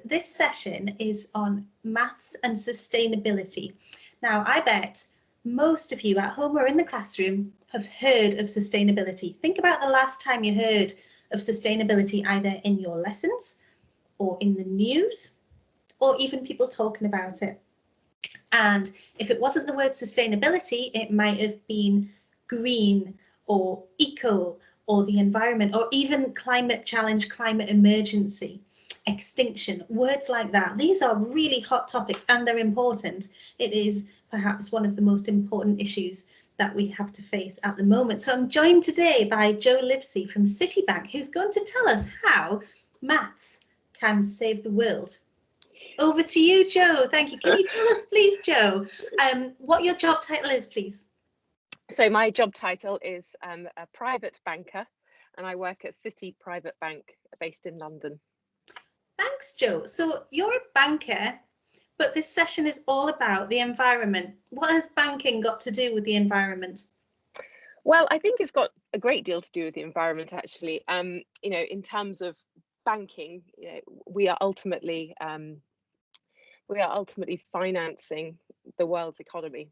this session is on maths and sustainability. Now, I bet most of you at home or in the classroom have heard of sustainability. Think about the last time you heard of sustainability, either in your lessons or in the news, or even people talking about it. And if it wasn't the word sustainability, it might have been green or eco or the environment, or even climate challenge, climate emergency, extinction, words like that. These are really hot topics and they're important. It is perhaps one of the most important issues that we have to face at the moment. So I'm joined today by Jo Livesey from Citi Bank, who's going to tell us how maths can save the world. Over to you, Jo. Thank you. Can you tell us, please, Jo, what your job title is, please? So my job title is a private banker, and I work at Citi Private Bank based in London. Thanks, Jo. So you're a banker, but this session is all about the environment. What has banking got to do with the environment? Well, I think it's got a great deal to do with the environment, actually. In terms of banking, we are ultimately financing the world's economy.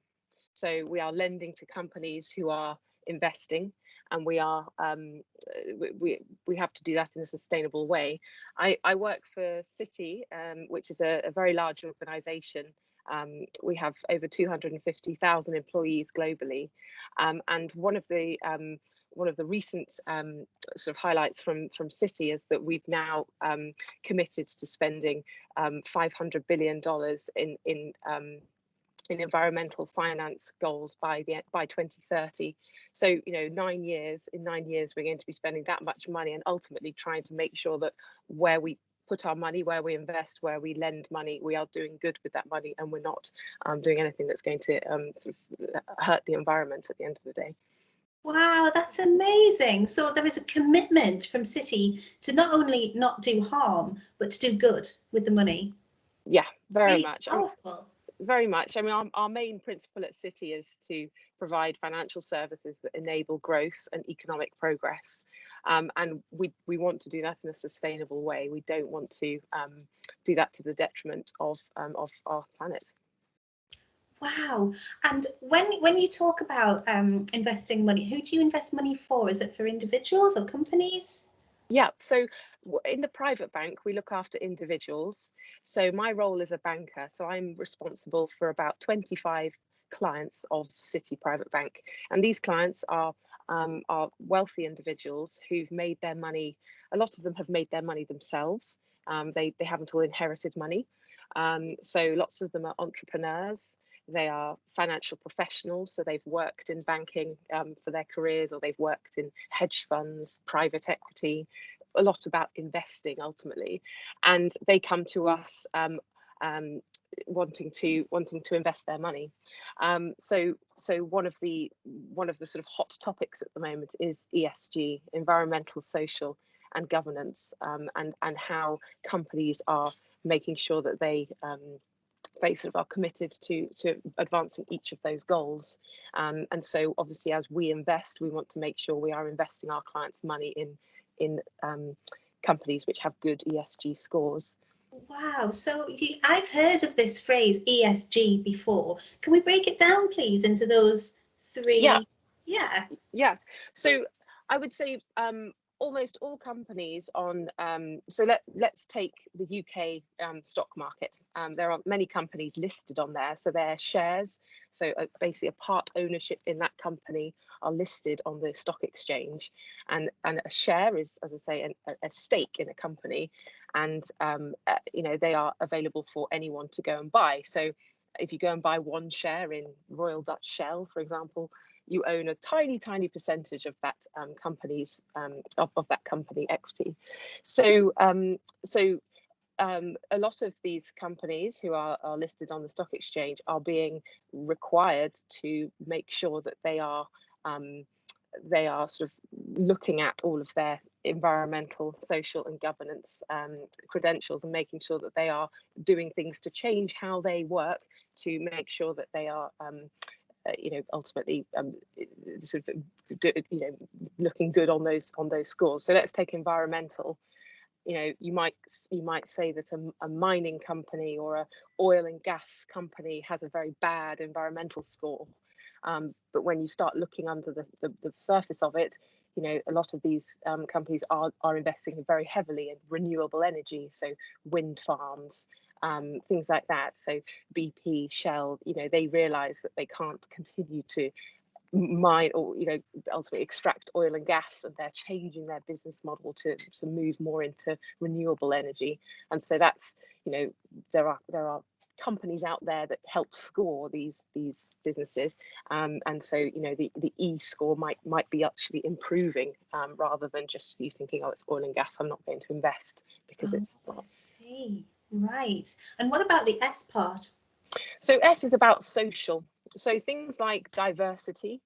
So we are lending to companies who are investing, and we have to do that in a sustainable way. I work for Citi, which is a very large organisation. We have over 250,000 employees globally, and one of the recent sort of highlights from Citi is that we've now committed to spending $500 billion in environmental finance goals by 2030. So, in 9 years we're going to be spending that much money, and ultimately trying to make sure that where we put our money, where we invest, where we lend money, we are doing good with that money, and we're not doing anything that's going to sort of hurt the environment at the end of the day. Wow, that's amazing. So there is a commitment from Citi to not only not do harm, but to do good with the money. Yeah, very really much. Powerful. Very much. I mean, our main principle at Citi is to provide financial services that enable growth and economic progress, and we want to do that in a sustainable way. We don't want to do that to the detriment of our planet. Wow. And when you talk about investing money, who do you invest money for? Is it for individuals or companies? Yeah, so in the private bank, we look after individuals. So my role is a banker, so I'm responsible for about 25 clients of Citi Private Bank, and these clients are wealthy individuals who've made their money. A lot of them have made their money themselves. They haven't all inherited money. So lots of them are entrepreneurs. They are financial professionals, so they've worked in banking for their careers, or they've worked in hedge funds, private equity, a lot about investing ultimately, and they come to us wanting to invest their money. So one of the sort of hot topics at the moment is ESG, environmental, social, and governance, and how companies are making sure that they sort of are committed to advancing each of those goals. And so obviously, as we invest, we want to make sure we are investing our clients' money in companies which have good ESG scores. Wow. So I've heard of this phrase ESG before. Can we break it down, please, into those three? Yeah. So I would say almost all companies on, so let's take the UK stock market. There are many companies listed on there, so their shares, so basically a part ownership in that company, are listed on the stock exchange, and a share is, as I say, a stake in a company, and they are available for anyone to go and buy. So if you go and buy one share in Royal Dutch Shell, for example, you own a tiny percentage of that company's of that company equity. So a lot of these companies who are listed on the stock exchange are being required to make sure that they are sort of looking at all of their environmental, social, and governance credentials, and making sure that they are doing things to change how they work, to make sure that they are ultimately looking good on those scores. So let's take environmental. you might say that a mining company or a oil and gas company has a very bad environmental score, but when you start looking under the surface of it, a lot of these companies are investing very heavily in renewable energy, so wind farms, things like that. So BP, Shell, they realize that they can't continue to mine or ultimately extract oil and gas, and they're changing their business model to move more into renewable energy. And so that's there are companies out there that help score these businesses, and so the E score might be actually improving, rather than just you thinking, oh, it's oil and gas, I'm not going to invest, because it's not. I see. Right. And what about the S part? So S is about social. So things like diversity,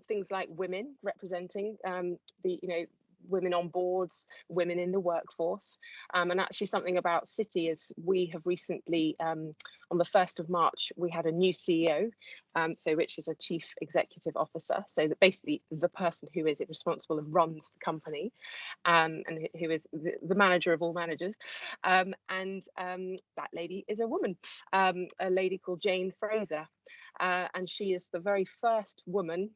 things like women representing the women on boards, women in the workforce, and actually something about Citi is we have recently, on the 1st of March, we had a new CEO, so which is a chief executive officer, so that basically the person who is responsible and runs the company, and who is the manager of all managers, and that lady is a woman, a lady called Jane Fraser. And she is the very first woman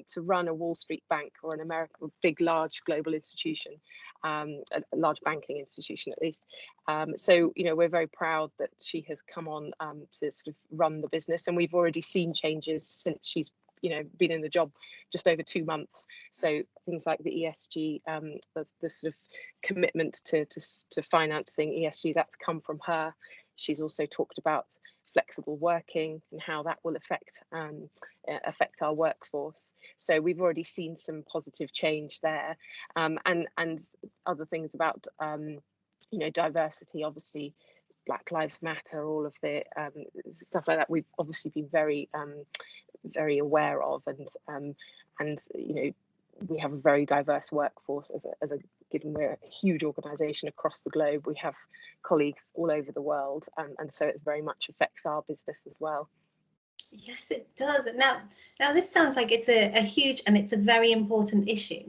to run a Wall Street bank, or an American big, large global institution, a large banking institution at least. So we're very proud that she has come on to sort of run the business, and we've already seen changes since she's been in the job just over 2 months. So things like the ESG, the sort of commitment to financing ESG, that's come from her. She's also talked about flexible working and how that will affect our workforce. So we've already seen some positive change there, and other things about diversity, obviously Black Lives Matter, all of the stuff like that. We've obviously been very aware of, and we have a very diverse workforce as a given we're a huge organisation across the globe. We have colleagues all over the world, and so it very much affects our business as well. Yes, it does. Now this sounds like it's a huge and it's a very important issue.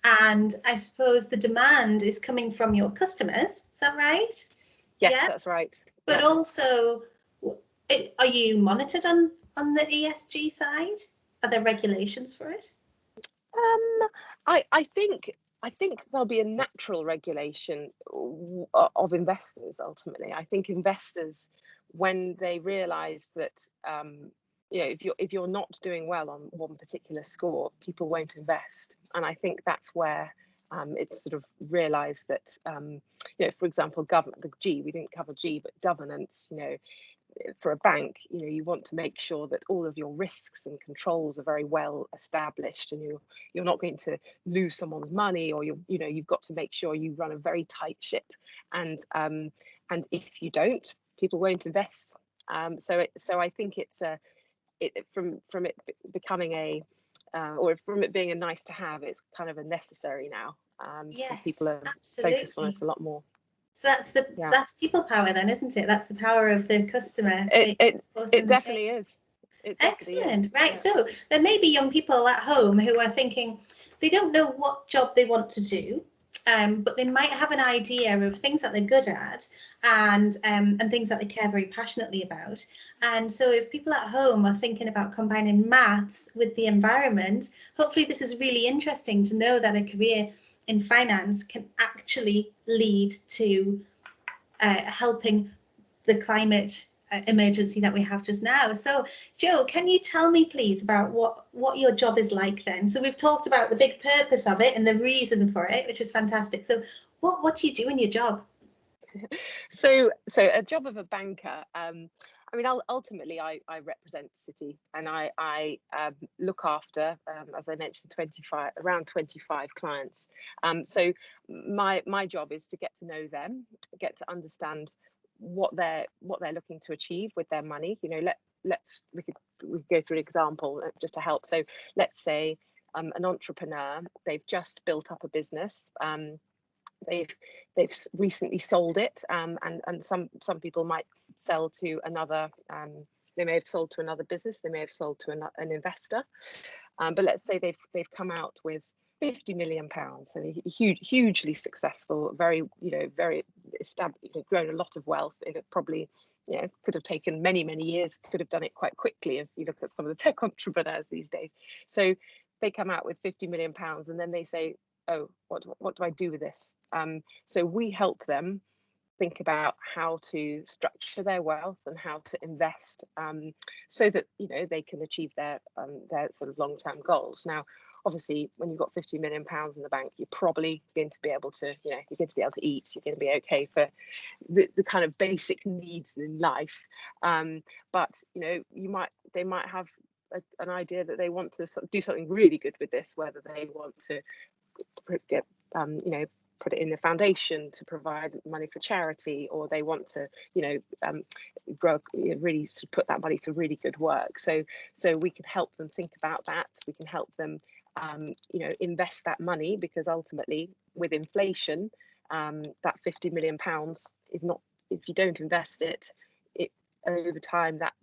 And I suppose the demand is coming from your customers. Is that right? Yes, yeah? That's right. But also, are you monitored on the ESG side? Are there regulations for it? I think there'll be a natural regulation of investors ultimately. I think investors, when they realise that if you're not doing well on one particular score, people won't invest, and I think that's where it's sort of realised that for example, the G, we didn't cover G, but governance. For a bank, you want to make sure that all of your risks and controls are very well established, and you're not going to lose someone's money, or you've got to make sure you run a very tight ship, and if you don't, people won't invest. So I think it's from it becoming or from it being a nice to have, it's kind of a necessary now. And people Yes, are focused on it absolutely. a lot more. So that's people power then, isn't it? That's the power of the customer. It definitely is. It definitely Excellent. is. Right. Yeah. So there may be young people at home who are thinking they don't know what job they want to do, but they might have an idea of things that they're good at, and things that they care very passionately about. And so if people at home are thinking about combining maths with the environment, hopefully this is really interesting to know that a career in finance can actually lead to helping the climate emergency that we have just now. So, Joe, can you tell me, please, about what your job is like then? So we've talked about the big purpose of it and the reason for it, which is fantastic. So what do you do in your job? So a job of a banker. I mean, ultimately, I represent Citi, and I look after, as I mentioned, around 25 clients. So my job is to get to know them, get to understand what they're looking to achieve with their money. We could go through an example just to help. So let's say an entrepreneur, they've just built up a business. They've recently sold it, and some people might sell to another. They may have sold to another business. They may have sold to an investor. But let's say they've come out with £50 million, so hugely successful, very, very established, grown a lot of wealth in it. Probably, could have taken many years, could have done it quite quickly if you look at some of the tech entrepreneurs these days. So they come out with £50 million, and then they say, oh, what do I do with this? So we help them think about how to structure their wealth and how to invest, so that they can achieve their sort of long-term goals. Now, obviously, when you've got £50 million in the bank, you're probably going to be able to, you're going to be able to eat. You're going to be okay for the kind of basic needs in life. But they might have an idea that they want to do something really good with this, whether they want to get put it in the foundation to provide money for charity, or they want to grow, really sort of put that money to really good work. So we can help them think about that. We can help them invest that money, because ultimately with inflation, that £50 million is not, if you don't invest it over time, that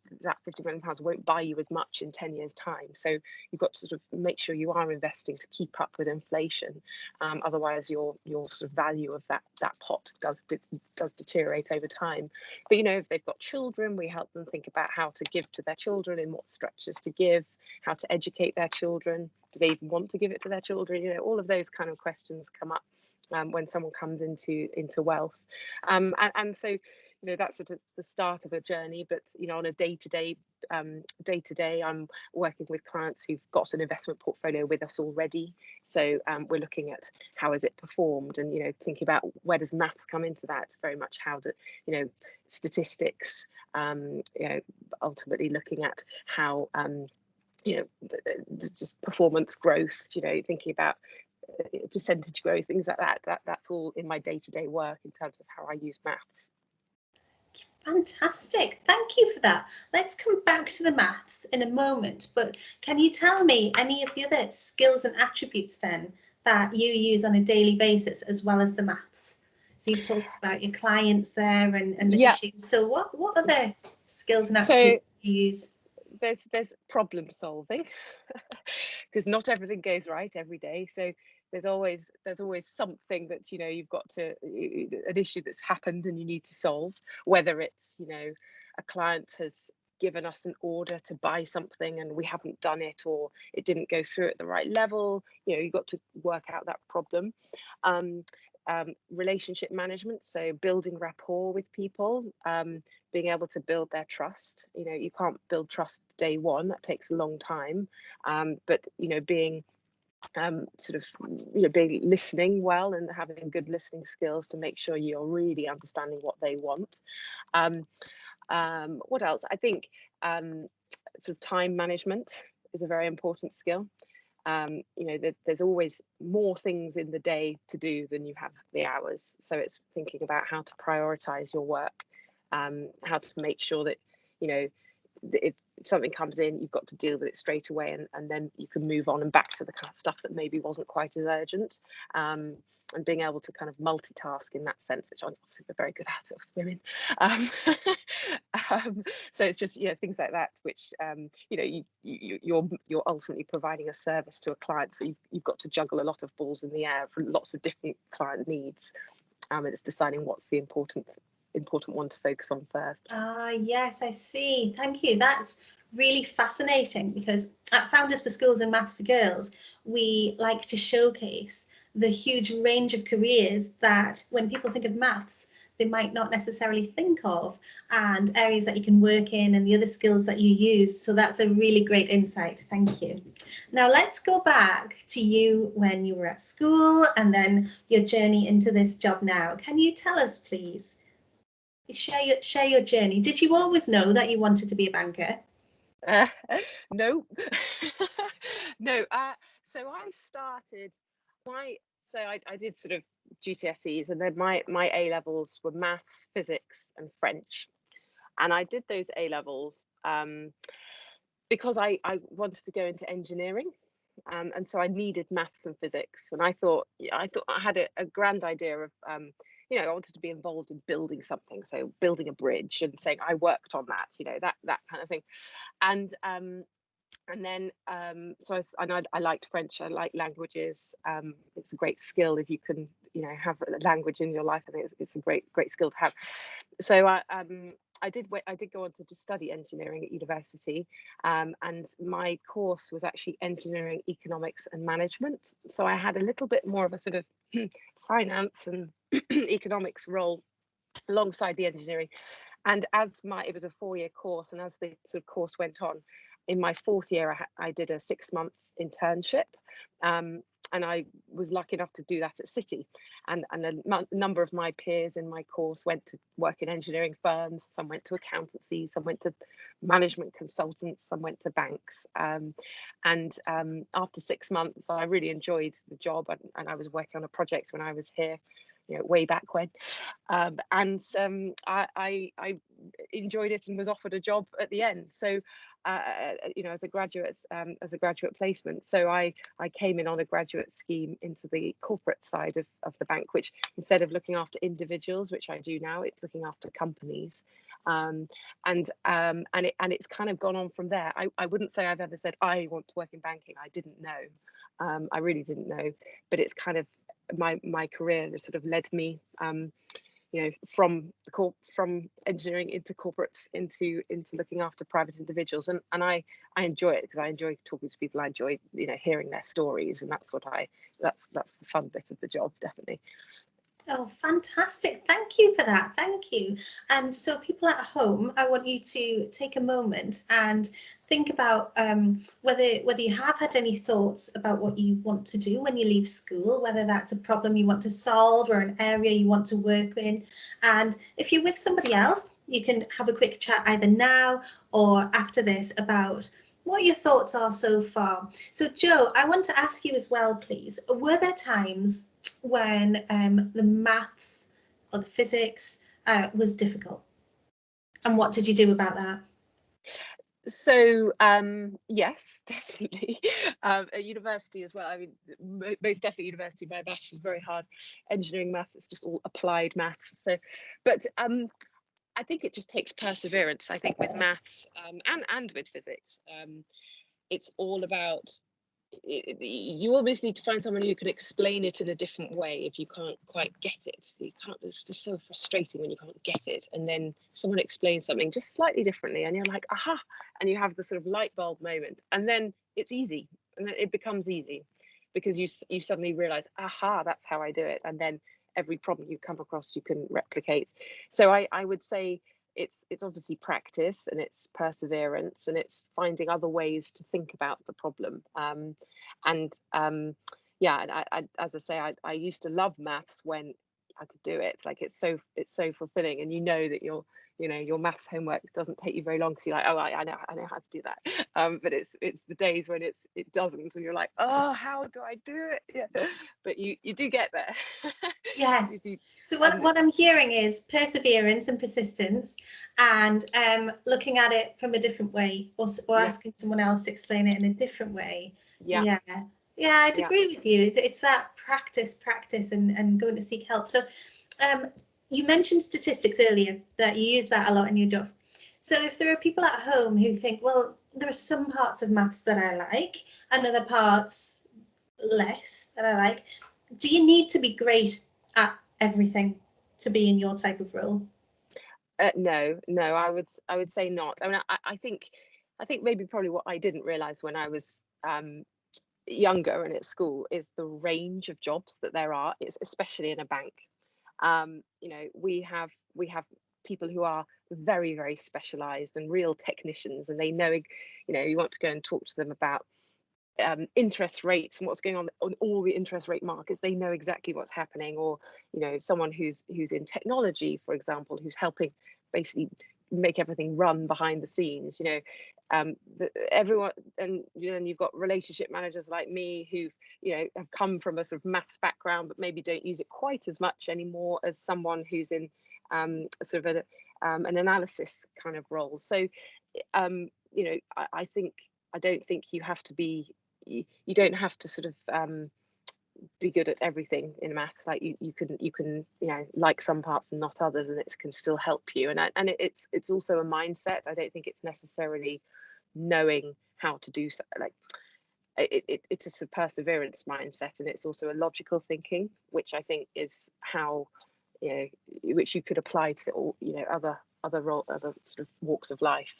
£50 million won't buy you as much in 10 years time. So you've got to sort of make sure you are investing to keep up with inflation. Otherwise your sort of value of that pot does deteriorate over time. But if they've got children, we help them think about how to give to their children, in what structures to give, how to educate their children. Do they even want to give it to their children? All of those kind of questions come up when someone comes into wealth. And so that's at the start of a journey. But on a day-to-day, I'm working with clients who've got an investment portfolio with us already. So we're looking at how has it performed, and thinking about where does maths come into that. It's very much how do statistics, ultimately looking at how just performance growth, thinking about percentage growth, things like that. That's all in my day-to-day work in terms of how I use maths. Fantastic. Thank you for that. Let's come back to the maths in a moment, but can you tell me any of the other skills and attributes then that you use on a daily basis, as well as the maths? So you've talked about your clients there and the issues. So what other skills and attributes do you use? There's problem solving, because not everything goes right every day. So there's always something that you've got to, an issue that's happened and you need to solve, whether it's a client has given us an order to buy something and we haven't done it, or it didn't go through at the right level. You've got to work out that problem. Relationship management, so building rapport with people, being able to build their trust. You can't build trust day one, that takes a long time. But being sort of being listening well and having good listening skills to make sure you're really understanding what they want. What else? I think sort of time management is a very important skill. There's always more things in the day to do than you have the hours. So it's thinking about how to prioritize your work, how to make sure that, if something comes in, you've got to deal with it straight away, and then you can move on and back to the kind of stuff that maybe wasn't quite as urgent. And being able to kind of multitask in that sense, which I'm obviously very good at, us women. So it's just things like that, which you're ultimately providing a service to a client, so you've got to juggle a lot of balls in the air for lots of different client needs, and it's deciding what's the important one to focus on first. Yes, I see. Thank you. That's really fascinating, because at Founders for Schools and Maths for Girls, we like to showcase the huge range of careers that when people think of maths, they might not necessarily think of, and areas that you can work in and the other skills that you use. So that's a really great insight. Thank you. Now let's go back to you when you were at school and then your journey into this job now. Can you tell us, please? Share your journey. Did you always know that you wanted to be a banker? No. No. So I started I did sort of GCSEs, and then my A levels were maths, physics, and French, and I did those A levels because I wanted to go into engineering, and so I needed maths and physics, and I thought I had a grand idea of I wanted to be involved in building something, so building a bridge and saying I worked on that, that kind of thing. And And then so I liked French. I like languages. It's a great skill if you can, have a language in your life. I think it's a great skill to have. So I did go on to just study engineering at university, and my course was actually engineering, economics, and management. So I had a little bit more of a sort of finance and economics role alongside the engineering. And it was a 4-year course, and as the sort of course went on, in my 4th year, I did a 6-month internship. And I was lucky enough to do that at Citi. And a number of my peers in my course went to work in engineering firms. Some went to accountancy, some went to management consultants, some went to banks. And after 6 months, I really enjoyed the job, and I was working on a project when I was here, way back when. I enjoyed it and was offered a job at the end. So, as a graduate placement. So I came in on a graduate scheme into the corporate side of the bank, which instead of looking after individuals, which I do now, it's looking after companies. And it's kind of gone on from there. I wouldn't say I've ever said I want to work in banking. I didn't know. I really didn't know, but it's kind of my career that sort of led me, from engineering into corporates into looking after private individuals, and I enjoy it because I enjoy talking to people. I enjoy hearing their stories, and that's the fun bit of the job, definitely. Oh, fantastic. Thank you for that. Thank you. And so people at home, I want you to take a moment and think about whether you have had any thoughts about what you want to do when you leave school, whether that's a problem you want to solve or an area you want to work in. And if you're with somebody else, you can have a quick chat either now or after this about what your thoughts are so far. So Jo, I want to ask you as well, please, were there times when the maths or the physics was difficult? And what did you do about that? So yes, definitely. At university as well. I mean, most definitely university. My maths is very hard. Engineering maths, it's just all applied maths. So, but I think it just takes perseverance. I think with maths, and with physics, it's all about you almost need to find someone who can explain it in a different way if you can't quite get it. It's just so frustrating when you can't get it, and then someone explains something just slightly differently, and you're like, aha, and you have the sort of light bulb moment, and then it's easy, and then it becomes easy because you suddenly realize, aha, that's how I do it, and then every problem you come across you can replicate. So I would say it's obviously practice, and it's perseverance, and it's finding other ways to think about the problem. And yeah, and as I say, I used to love maths when I could do it. Like it's so fulfilling, and that your maths homework doesn't take you very long because you're like, oh, I know how to do that. But it's the days when it doesn't, and you're like, oh, how do I do it? Yeah, but you do get there. You do, Yes. So what I'm hearing is perseverance and persistence, and looking at it from a different way, or yeah, asking someone else to explain it in a different way. yeah, Yeah. Yeah, I'd yeah. agree with you. It's that practice, and going to seek help. So you mentioned statistics earlier, that you use that a lot in your job. So if there are people at home who think, well, there are some parts of maths that I like and other parts less that I like, do you need to be great at everything to be in your type of role? No, I would say not. I mean, I think maybe probably what I didn't realize when I was younger and at school is the range of jobs that there are. It's especially in a bank. We have people who are very, very specialized and real technicians, and they know, you want to go and talk to them about interest rates and what's going on all the interest rate markets. They know exactly what's happening. Or someone who's in technology, for example, who's helping basically make everything run behind the scenes. Everyone. And then you've got relationship managers like me who have come from a sort of maths background but maybe don't use it quite as much anymore as someone who's in sort of an analysis kind of role. So I don't think you have to be, you don't have to sort of be good at everything in maths. Like you can like some parts and not others, and it can still help you. And it's also a mindset. I don't think it's necessarily knowing how to do so. Like it's a perseverance mindset, and it's also a logical thinking, which I think is how, which you could apply to all, other sort of walks of life.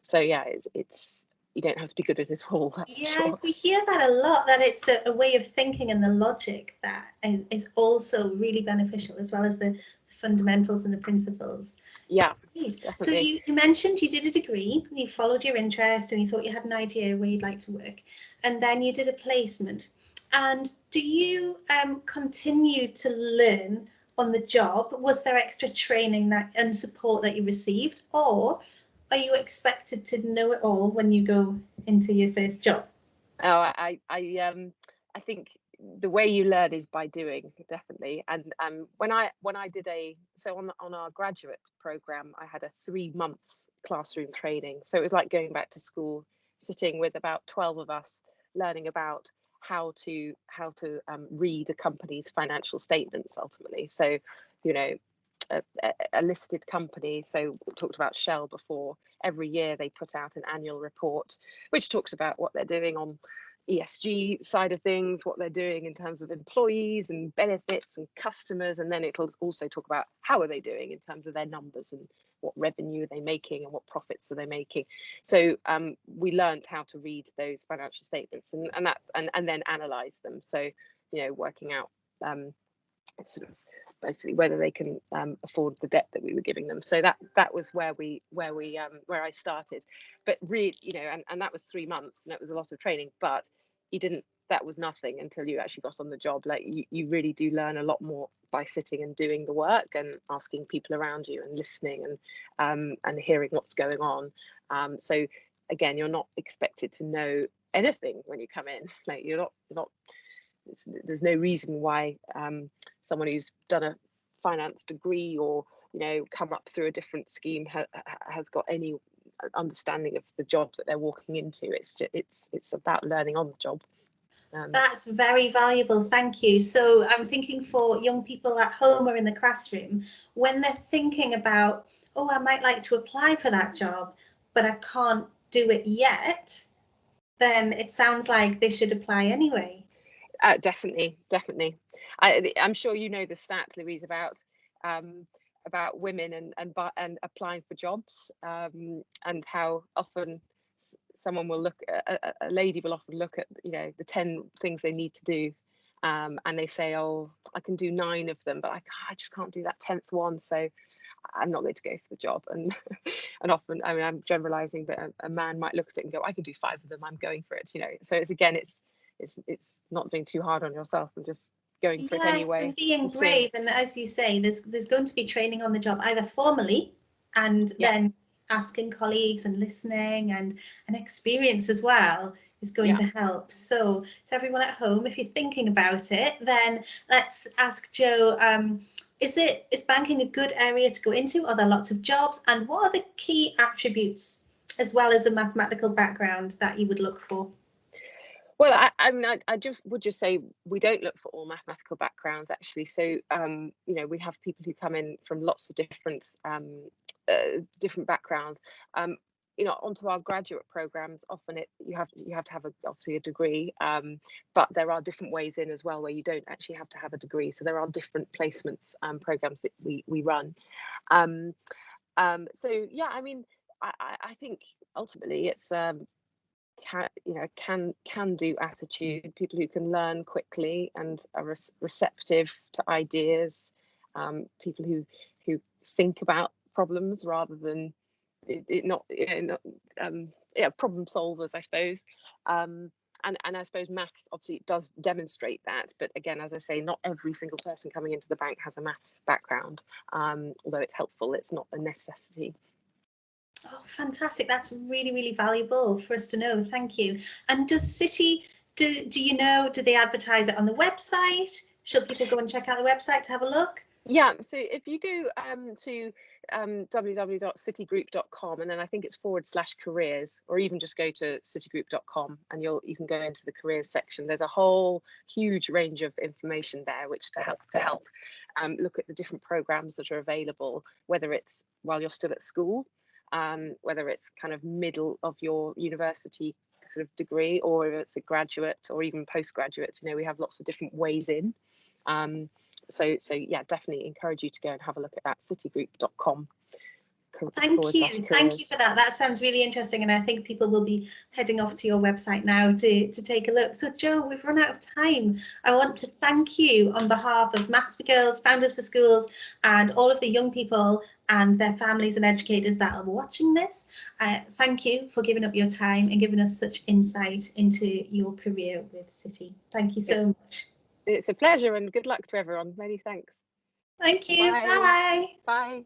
So yeah, it's you don't have to be good at it all, that's for sure. Yes, we hear that a lot, that it's a way of thinking and the logic that is also really beneficial, as well as the fundamentals and the principles. Yeah, Great. So definitely. you mentioned you did a degree, you followed your interest and you thought you had an idea where you'd like to work, and then you did a placement. And do you continue to learn on the job? Was there extra training and support that you received, or are you expected to know it all when you go into your first job? Oh, I think the way you learn is by doing, definitely. And when I did on our graduate program, I had a 3 months classroom training. So it was like going back to school, sitting with about 12 of us, learning about how to read a company's financial statements ultimately. So, you know, a listed company. So we talked about Shell before. Every year they put out an annual report which talks about what they're doing on ESG side of things, what they're doing in terms of employees and benefits and customers, and then it'll also talk about how are they doing in terms of their numbers and what revenue are they making and what profits are they making. So we learned how to read those financial statements and then analyze them. So working out sort of basically whether they can afford the debt that we were giving them. So that was where I started. But really, and that was 3 months, and it was a lot of training. But that was nothing until you actually got on the job. Like you really do learn a lot more by sitting and doing the work and asking people around you and listening and hearing what's going on. So again, you're not expected to know anything when you come in. Like you're not there's no reason why someone who's done a finance degree or come up through a different scheme has got any understanding of the job that they're walking into. It's about learning on the job. That's very valuable, thank you. So I'm thinking for young people at home or in the classroom, when they're thinking about, oh, I might like to apply for that job, but I can't do it yet, then it sounds like they should apply anyway. Definitely. I'm sure you know the stat, Louise, about women and applying for jobs, and how often someone will a lady will often look at the 10 things they need to do, and they say, oh, I can do 9 of them, but I just can't do that 10th one, so I'm not going to go for the job. And and often, I mean, I'm generalizing, but a man might look at it and go, I can do 5 of them, I'm going for it. So it's not being too hard on yourself and just going for it Yes, and anyway being and seeing. brave. And as you say, there's going to be training on the job, either formally and Yeah, then asking colleagues and listening and an experience as well is going yeah. to help. So to everyone at home, if you're thinking about it, then let's ask Jo, is banking a good area to go into? Are there lots of jobs? And what are the key attributes, as well as a mathematical background, that you would look for? Well, I mean, I just would just say we don't look for all mathematical backgrounds actually. So, we have people who come in from lots of different backgrounds. Onto our graduate programs. Often you have to have obviously a degree, but there are different ways in as well where you don't actually have to have a degree. So there are different placements programs that we run. Um, so yeah, I mean, I think ultimately it's can do attitude, people who can learn quickly and are receptive to ideas, people who think about problems rather than it not, not problem solvers, I suppose. And I suppose maths obviously does demonstrate that, but again, as I say, not every single person coming into the bank has a maths background. Although it's helpful, it's not a necessity. Oh, fantastic. That's really, really valuable for us to know. Thank you. And does Citi, do you know, do they advertise it on the website? Should people go and check out the website to have a look? Yeah, so if you go to www.citigroup.com, and then I think it's /careers, or even just go to citigroup.com and you can go into the careers section. There's a whole huge range of information there, which to help look at the different programs that are available, whether it's while you're still at school, whether it's kind of middle of your university sort of degree, or if it's a graduate or even postgraduate. We have lots of different ways in. So yeah, definitely encourage you to go and have a look at that, citigroup.com. Thank you for that. That sounds really interesting, and I think people will be heading off to your website now to take a look. So Jo, we've run out of time. I want to thank you on behalf of Maths for Girls, Founders for Schools, and all of the young people and their families and educators that are watching this. Thank you for giving up your time and giving us such insight into your career with Citi. Thank you so much. It's a pleasure, and good luck to everyone. Many thanks. Thank you. Bye. Bye.